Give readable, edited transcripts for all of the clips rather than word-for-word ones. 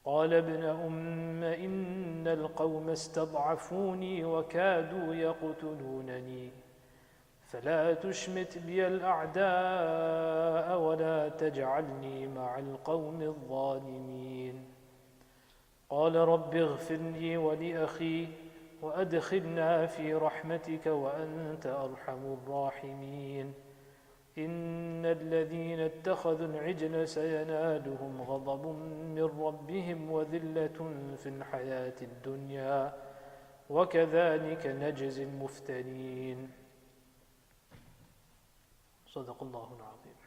قال ابن إن القوم استضعفوني وكادوا يقتلونني فلا تشمت بي الأعداء ولا تجعلني مع القوم الظالمين قال رب اغفر لي ولأخي وأدخلنا في رحمتك وأنت أرحم الراحمين إن الذين اتخذوا العجل سينالهم غضب من ربهم وذلة في الحياة الدنيا وكذلك نجزي المفترين صدق الله العظيم.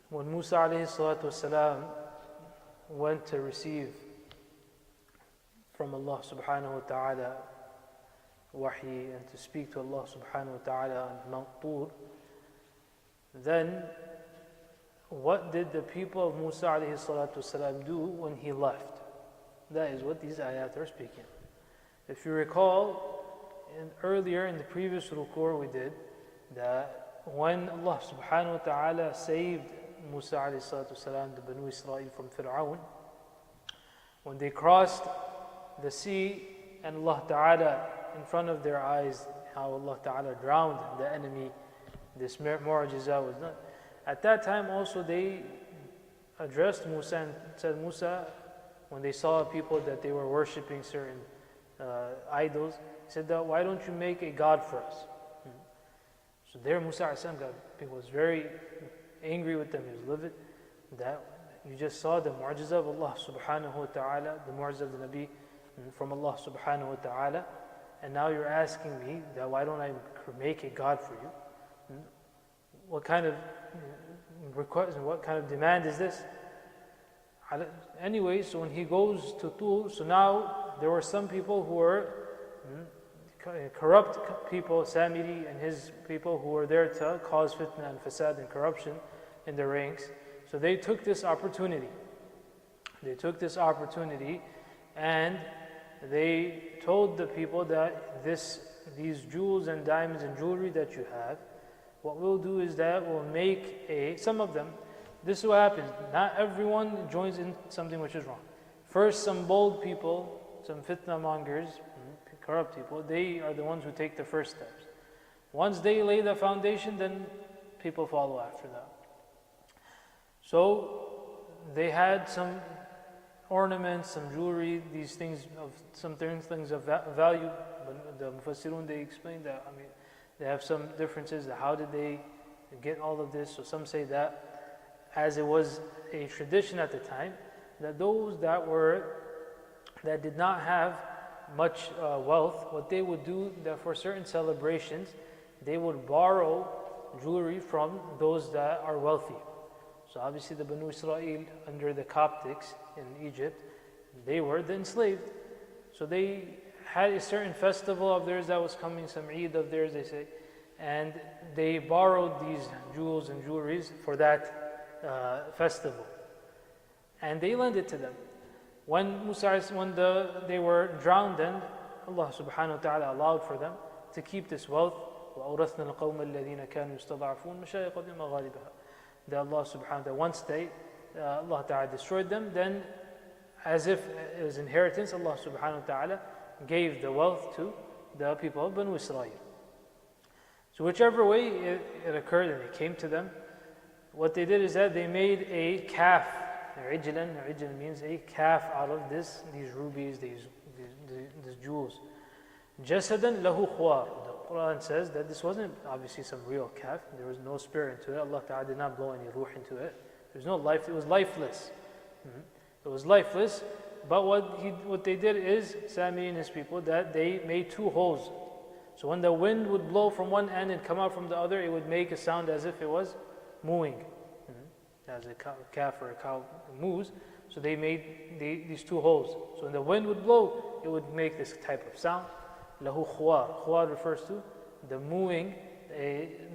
When Musa alayhi salatu wasalam went to receive from Allah subhanahu wa ta'ala wahi and to speak to Allah subhanahu wa ta'ala on Mount Tur, then what did the people of Musa alayhi salatu wasalam do when he left? That is what these ayat are speaking. If you recall, earlier in the previous rukur we did that when Allah subhanahu wa ta'ala saved Musa alayhi salatu wasalam, the Banu Israel from Fir'aun, when they crossed the sea and Allah ta'ala in front of their eyes, how Allah ta'ala drowned the enemy, this mu'jiza was done. At that time also they addressed Musa and said, Musa, when they saw people that they were worshipping certain idols, he said that, why don't you make a God for us? So there Musa was very angry with them, he was livid, that you just saw the mu'jiza of Allah subhanahu wa ta'ala, the mu'jiza of the Nabi from Allah subhanahu wa ta'ala, and now you're asking me that why don't I make a God for you? What kind of request, what kind of demand is this? Anyway, so when he goes to Tur, so now there were some people who were corrupt people, Samiri and his people who were there to cause fitna and fasad and corruption in the ranks. So they took this opportunity. And they told the people that these jewels and diamonds and jewelry that you have, what we'll do is that we'll make some of them. This is what happens. Not everyone joins in something which is wrong. First, some bold people, some fitna mongers, corrupt people, they are the ones who take the first steps. Once they lay the foundation, then people follow after that. So they had some ornaments, some jewelry, these things of things of value. But the Mufassirun, they explained that, they have some differences. How did they get all of this? So some say that as it was a tradition at the time, that those that did not have much wealth, what they would do, that for certain celebrations, they would borrow jewelry from those that are wealthy. So obviously the Banu Israel under the Coptics in Egypt, they were the enslaved. So they had a certain festival of theirs that was coming, some Eid of theirs, they say, and they borrowed these jewels and jewelries for that festival, and they lent it to them. When they were drowned, then Allah subhanahu wa ta'ala allowed for them to keep this wealth. وَأَوْرَثْنَا الْقَوْمَ الَّذِينَ كَانُوا يُسْتَضْعَفُونَ مَشَايِخَ بِمَغَارِبِهَا. That Allah subhanahu wa ta'ala, once Allah ta'ala destroyed them, then as if it was inheritance, Allah subhanahu wa ta'ala gave the wealth to the people of Banu Israel. So whichever way it occurred and it came to them, what they did is that they made a calf. Ijlan means a calf out of these rubies, these jewels. Jasadan lahu khwar. The Quran says that this wasn't obviously some real calf. There was no spirit into it. Allah Ta'ala did not blow any ruh into it. There was no life. It was lifeless. It was lifeless. But what they did is, Sami and his people, that they made two holes. So when the wind would blow from one end and come out from the other, it would make a sound as if it was mooing. As a calf or a cow moves. So they made these two holes. So when the wind would blow, it would make this type of sound. Lahu khwar. Khwar refers to the mooing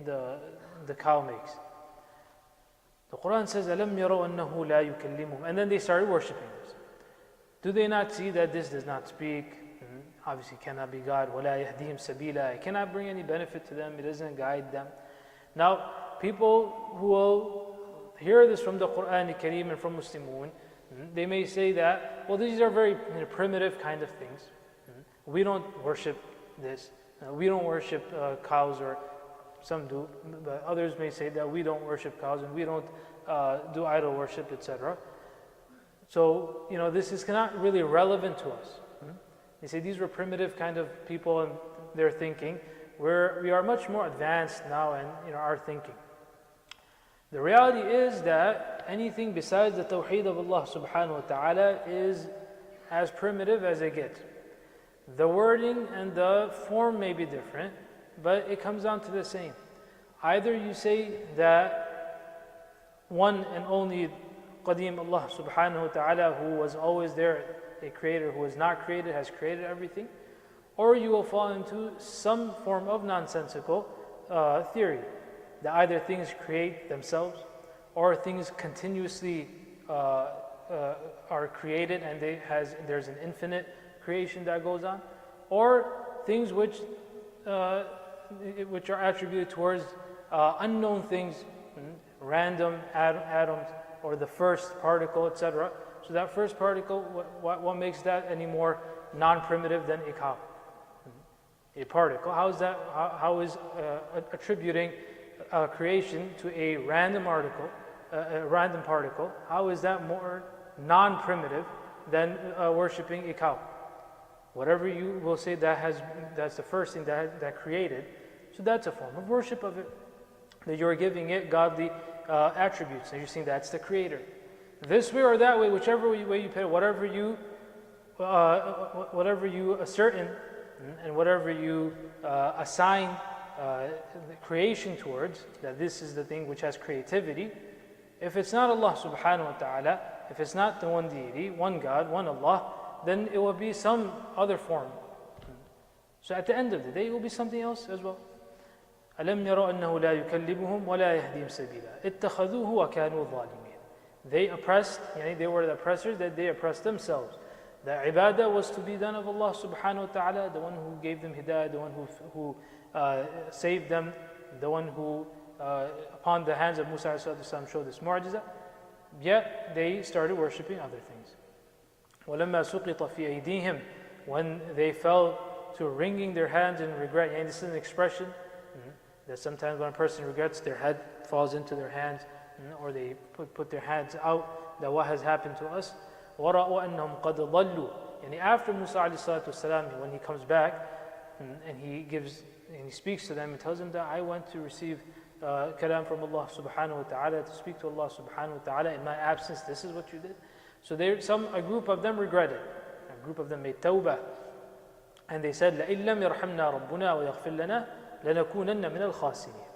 the cow makes. The Quran says, أَلَمْ يَرَوْا أَنَّهُ لَا يُكَلِّمُهُم. And then they started worshipping this. Do they not see that this does not speak? Obviously cannot be God. وَلَا يَهْدِهِمْ سَبِيلًا. It cannot bring any benefit to them. It doesn't guide them. Now, people who will hear this from the Quran al-Kareem and from Muslimun, they may say that, well, these are very primitive kind of things. We don't worship this. We don't worship cows, or some do, but others may say that we don't worship cows and we don't do idol worship, etc. So, this is not really relevant to us. They say these were primitive kind of people and their thinking. We are much more advanced now in our thinking. The reality is that anything besides the Tawheed of Allah subhanahu wa ta'ala is as primitive as it gets. The wording and the form may be different, but it comes down to the same. Either you say that one and only Qadim Allah subhanahu wa ta'ala, who was always there, a creator who was not created, has created everything, or you will fall into some form of nonsensical theory, that either things create themselves, or things continuously are created and there's an infinite creation that goes on, or things which are attributed towards unknown things, random atoms, or the first particle, etc. So that first particle, what makes that any more non-primitive than a cow? A particle. How is that? How is attributing creation to a random particle? How is that more non-primitive than worshiping a cow? Whatever you will say that's the first thing that created. So that's a form of worship of it. That you're giving it godly attributes, and you're saying that's the creator. This way or that way, whichever way you put it, whatever you ascertain and whatever you assign creation towards, that this is the thing which has creativity. If it's not Allah subhanahu wa ta'ala, if it's not the one deity, one God, one Allah, then it will be some other form. So at the end of the day, it will be something else as well. أَلَمْ يَرَوْا أَنَّهُ لَا يُكَلِّمُهُمْ وَلَا يَهْدِيهِمْ سَبِيلًا اتَّخَذُوهُ وَكَانُوا ظَالِمِينَ. They oppressed, they were the oppressors, that they oppressed themselves. The ibadah was to be done of Allah subhanahu wa ta'ala, the one who gave them hidayah, the one who saved them, the one who upon the hands of Musa ﷺ showed this mu'jiza. Yet they started worshipping other things. وَلَمَّا سُقِطَ فِي أَيْدِيهِمْ. When they fell to wringing their hands in regret, and this is an expression that sometimes when a person regrets, their head falls into their hands, or they put their hands out, that what has happened to us. وَرَأُوا أَنَّهُمْ قَدْ ضَلُّوا. And after Musa ﷺ, when he comes back and he speaks to them and tells them that I went to receive kalam from Allah subhanahu wa ta'ala, to speak to Allah subhanahu wa ta'ala in my absence, this is what you did. So a group of them regretted. A group of them made tawbah. And they said, لَإِن لَمْ يَرْحَمْنَا رَبُّنَا وَيَغْفِرْ لَنَا لَنَكُونَنَّ مِنَ الْخَاسِرِينَ.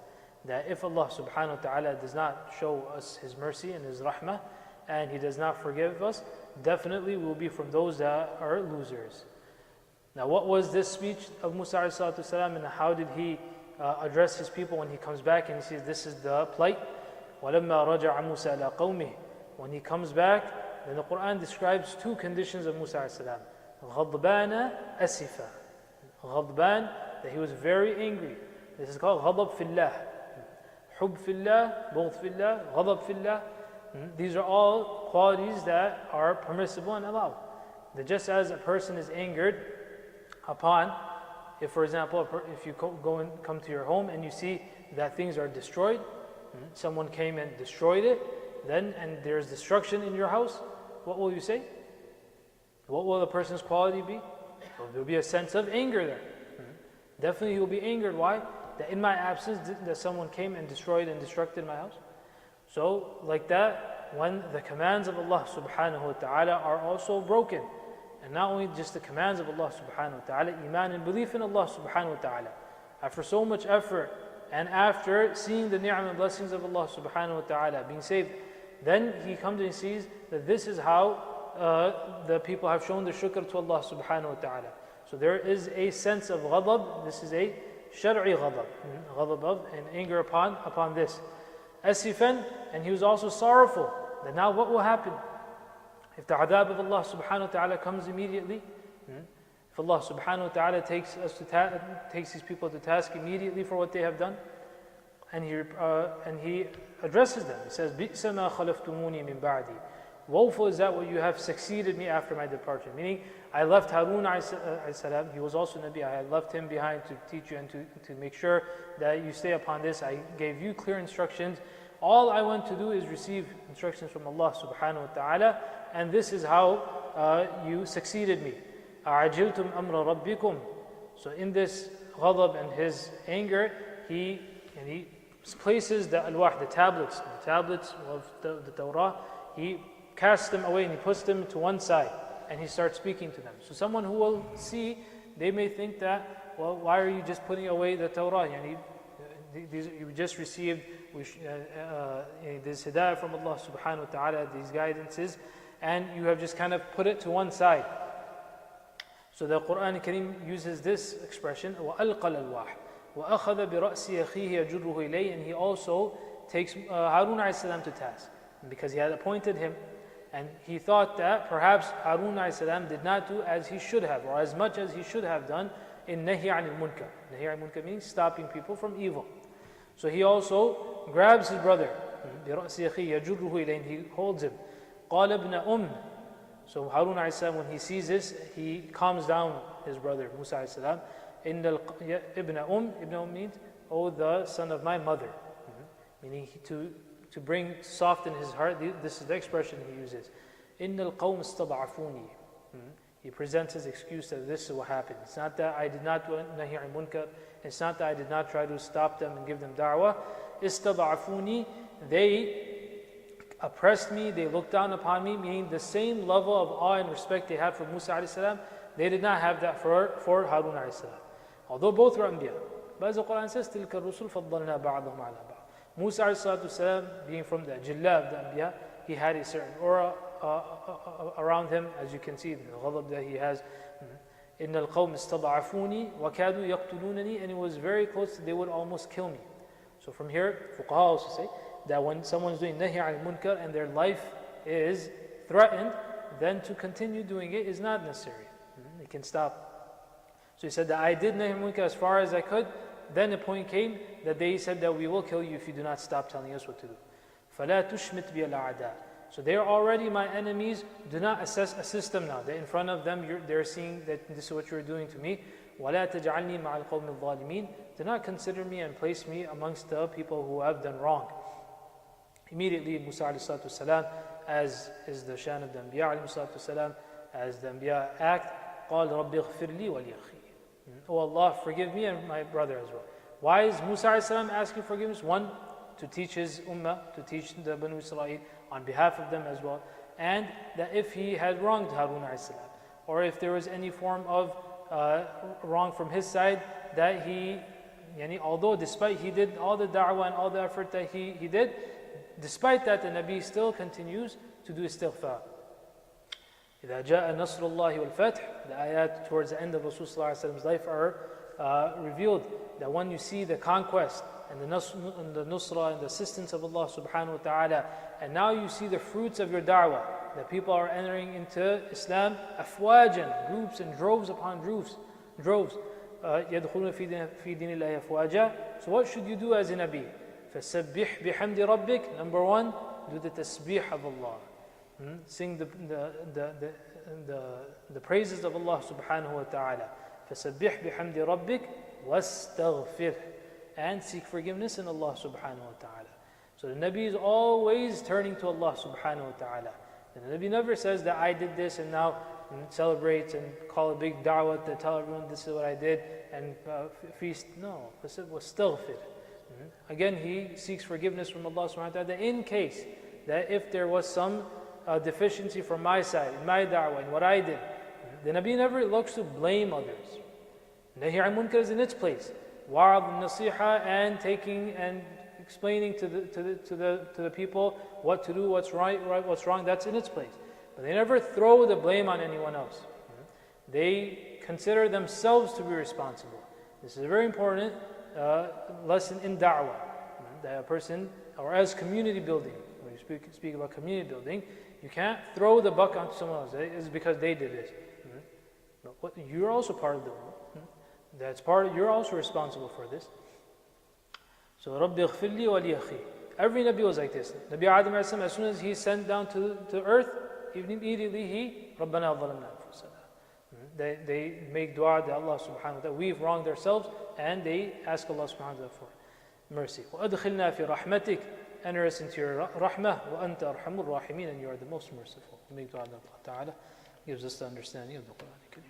That if Allah subhanahu wa ta'ala does not show us His mercy and His rahmah, and He does not forgive us, definitely we will be from those that are losers. Now, what was this speech of Musa ﷺ, and how did he address his people when he comes back and he says, this is the plight? وَلَمَّا رَجَعَ مُوسَى إِلَىٰ قَوْمِهِ. When he comes back, then the Quran describes two conditions of Musa ﷺ. غَضْبَانَ أَسِفًا. غضبان, that he was very angry. This is called غضب في الله. حب في الله, بغض في الله, غضب في الله. These are all qualities that are permissible and allowed. That just as a person is angered upon, if for example, if you come to your home and you see that things are destroyed, someone came and destroyed it, and there's destruction in your house, what will you say? What will the person's quality be? Well, there will be a sense of anger there. Definitely he will be angered. Why? That in my absence, that someone came and destroyed and destructed my house. So, like that, when the commands of Allah subhanahu wa ta'ala are also broken, and not only just the commands of Allah subhanahu wa ta'ala, iman and belief in Allah subhanahu wa ta'ala, after so much effort, and after seeing the ni'mah and blessings of Allah subhanahu wa ta'ala, being saved, then he comes and sees that this is how the people have shown the shukr to Allah subhanahu wa ta'ala. So there is a sense of ghadab. This is a shar'i ghadab, ghadab of and anger upon this. Asifan, and he was also sorrowful that now what will happen if the adab of Allah subhanahu wa ta'ala comes immediately. If Allah subhanahu wa ta'ala takes these people to task immediately for what they have done. And he addresses them. He says, بِئْسَ مَا خَلَفْتُمُونِي مِنْ بَعْدِي. Woeful is that what you have succeeded me after my departure. Meaning, I left Harun alayhi, he was also Nabi, I had left him behind to teach you and to make sure that you stay upon this. I gave you clear instructions. All I want to do is receive instructions from Allah subhanahu wa ta'ala, and this is how you succeeded me. أَعَجِلْتُمْ أَمْرَ رَبِّكُمْ. So in this ghadab and his anger, he places the alwah, the tablets of the Torah, he casts them away and he puts them to one side and he starts speaking to them. So someone who will see, they may think that, well, why are you just putting away the Torah? You just received this hidayah from Allah subhanahu wa ta'ala, these guidances, and you have just kind of put it to one side. So the Quran Kareem uses this expression, وَأَلْقَى الْأَلْوَاحِ وَأَخَذَ بِرَأْسِ أَخِيهِ يَجُرُّهُ إِلَيْهِ, and he also takes Harun alayhi salam to task, because he had appointed him, and he thought that perhaps Harun alayhi salam did not do as he should have, or as much as he should have done in Nahi anil Munkar. Nahi anil Munkar means stopping people from evil. So he also grabs his brother, بِرَأْسِ أَخِيهِ يَجُرُّهُ إِلَيْهِ, and he holds him. قَالَ ابْنَ So Harun alayhi salam, when he sees this, he calms down his brother Musa alayhi salam. Ibn means, oh, the son of my mother. Meaning to bring soften his heart. This is the expression he uses. إِنَّ الْقَوْمِ اسْتَضْعَفُونِي. He presents his excuse that this is what happened. It's not that I did not do nahi an munkar. It's not that I did not try to stop them and give them da'wah. استضعفوني. They oppressed me, they looked down upon me, meaning the same level of awe and respect they had for Musa alayhi salam, they did not have that for Harun alayhi salam. Although both were anbiya. But as the Quran says, تِلْكَ الرُّسُلُ فَضَّلْنَا بَعْضَهُمْ عَلَى بَعْضٍ. Musa alayhi salam, being from the jilla of the anbiya, he had a certain aura around him, as you can see, the ghadab that he has. إِنَّ الْقَوْمِ اسْتَضْعَفُونِي وَكَادُوا يَقْتُلُونَنِي, and it was very close, they would almost kill me. So from here, fuqaha also say that when someone is doing nahi al munkar and their life is threatened, then to continue doing it is not necessary. They can stop. So he said that I did nahi al munkar as far as I could. Then a point came that they said that we will kill you if you do not stop telling us what to do. فَلَا تُشْمِتْ بِيَ الْأَعْدَاءِ. So they are already my enemies. Do not assist them now. They're in front of them, they're seeing that this is what you're doing to me. وَلَا تَجْعَلْنِي مَعَ الْقَوْمِ الظَّالِمِينَ. Do not consider me and place me amongst the people who have done wrong. Immediately Musa alayhi salam, as is the shan of the Anbiya alayhi salam, as the Anbiya act, قَالَ رَبِّ اغْفِرْ لِي وَلِيَخِي. Oh Allah, forgive me and my brother as well. Why is Musa alayhi salam asking forgiveness? One, to teach his ummah, to teach the Banu Israel on behalf of them as well. And that if he had wronged Harun alayhi salam, or if there was any form of wrong from his side, that he, although despite he did all the da'wah and all the effort that he did, despite that the Nabi still continues to do istighfar. إِذَا جَاءَ نَصْرُ اللَّهِ وَالْفَتْحِ. The ayat towards the end of Rasul's life are revealed that when you see the conquest and the nusra and the assistance of Allah subhanahu wa ta'ala, and now you see the fruits of your da'wah, that people are entering into Islam afwajan, groups and droves upon droves. يَدْخُلُونَ فِي دِينِ اللَّهِ أَفْوَاجًا. So what should you do as a Nabi? فَسَبِّحْ بِحَمْدِ رَبِّكَ. Number one, do the tasbih of Allah. Sing the praises of Allah subhanahu wa ta'ala. فَسَبِّحْ بِحَمْدِ رَبِّكَ وَاسْتَغْفِرْ. And seek forgiveness in Allah subhanahu wa ta'ala. So the Nabi is always turning to Allah subhanahu wa ta'ala. And the Nabi never says that I did this and now celebrates and call a big da'wah to tell everyone this is what I did and feast. No, wastaghfir. Again, he seeks forgiveness from Allah subhanahu wa ta'ala in case that if there was some deficiency from my side, in my da'wah, in what I did. The Nabi never looks to blame others. Nahi al munkar is in its place. Wa'ad al-nasiha, and taking and explaining to the people what to do, what's right, what's wrong, that's in its place. But they never throw the blame on anyone else. They consider themselves to be responsible. This is a very important lesson in da'wah. That a person, or as community building, when you speak about community building, you can't throw the buck onto someone else. It's because they did this. But you're also part of the world. You're also responsible for this. So Rabbi ighfir li wa li akhi. Every Nabi was like this. Nabi Adam as soon as he sent down to earth, immediately he Rabbana zalamna anfusana. They make dua to Allah subhanahu wa ta'ala. We've wronged ourselves, and they ask Allah subhanahu wa ta'ala for mercy. وَأَدْخِلْنَا فِي رَحْمَتِكَ. Enter us into your rahmah. وَأَنْتَ أَرْحَمُ الرَّاحِمِينَ. And you are the most merciful. Make dua that Allah ta'ala gives us the understanding of the Quran.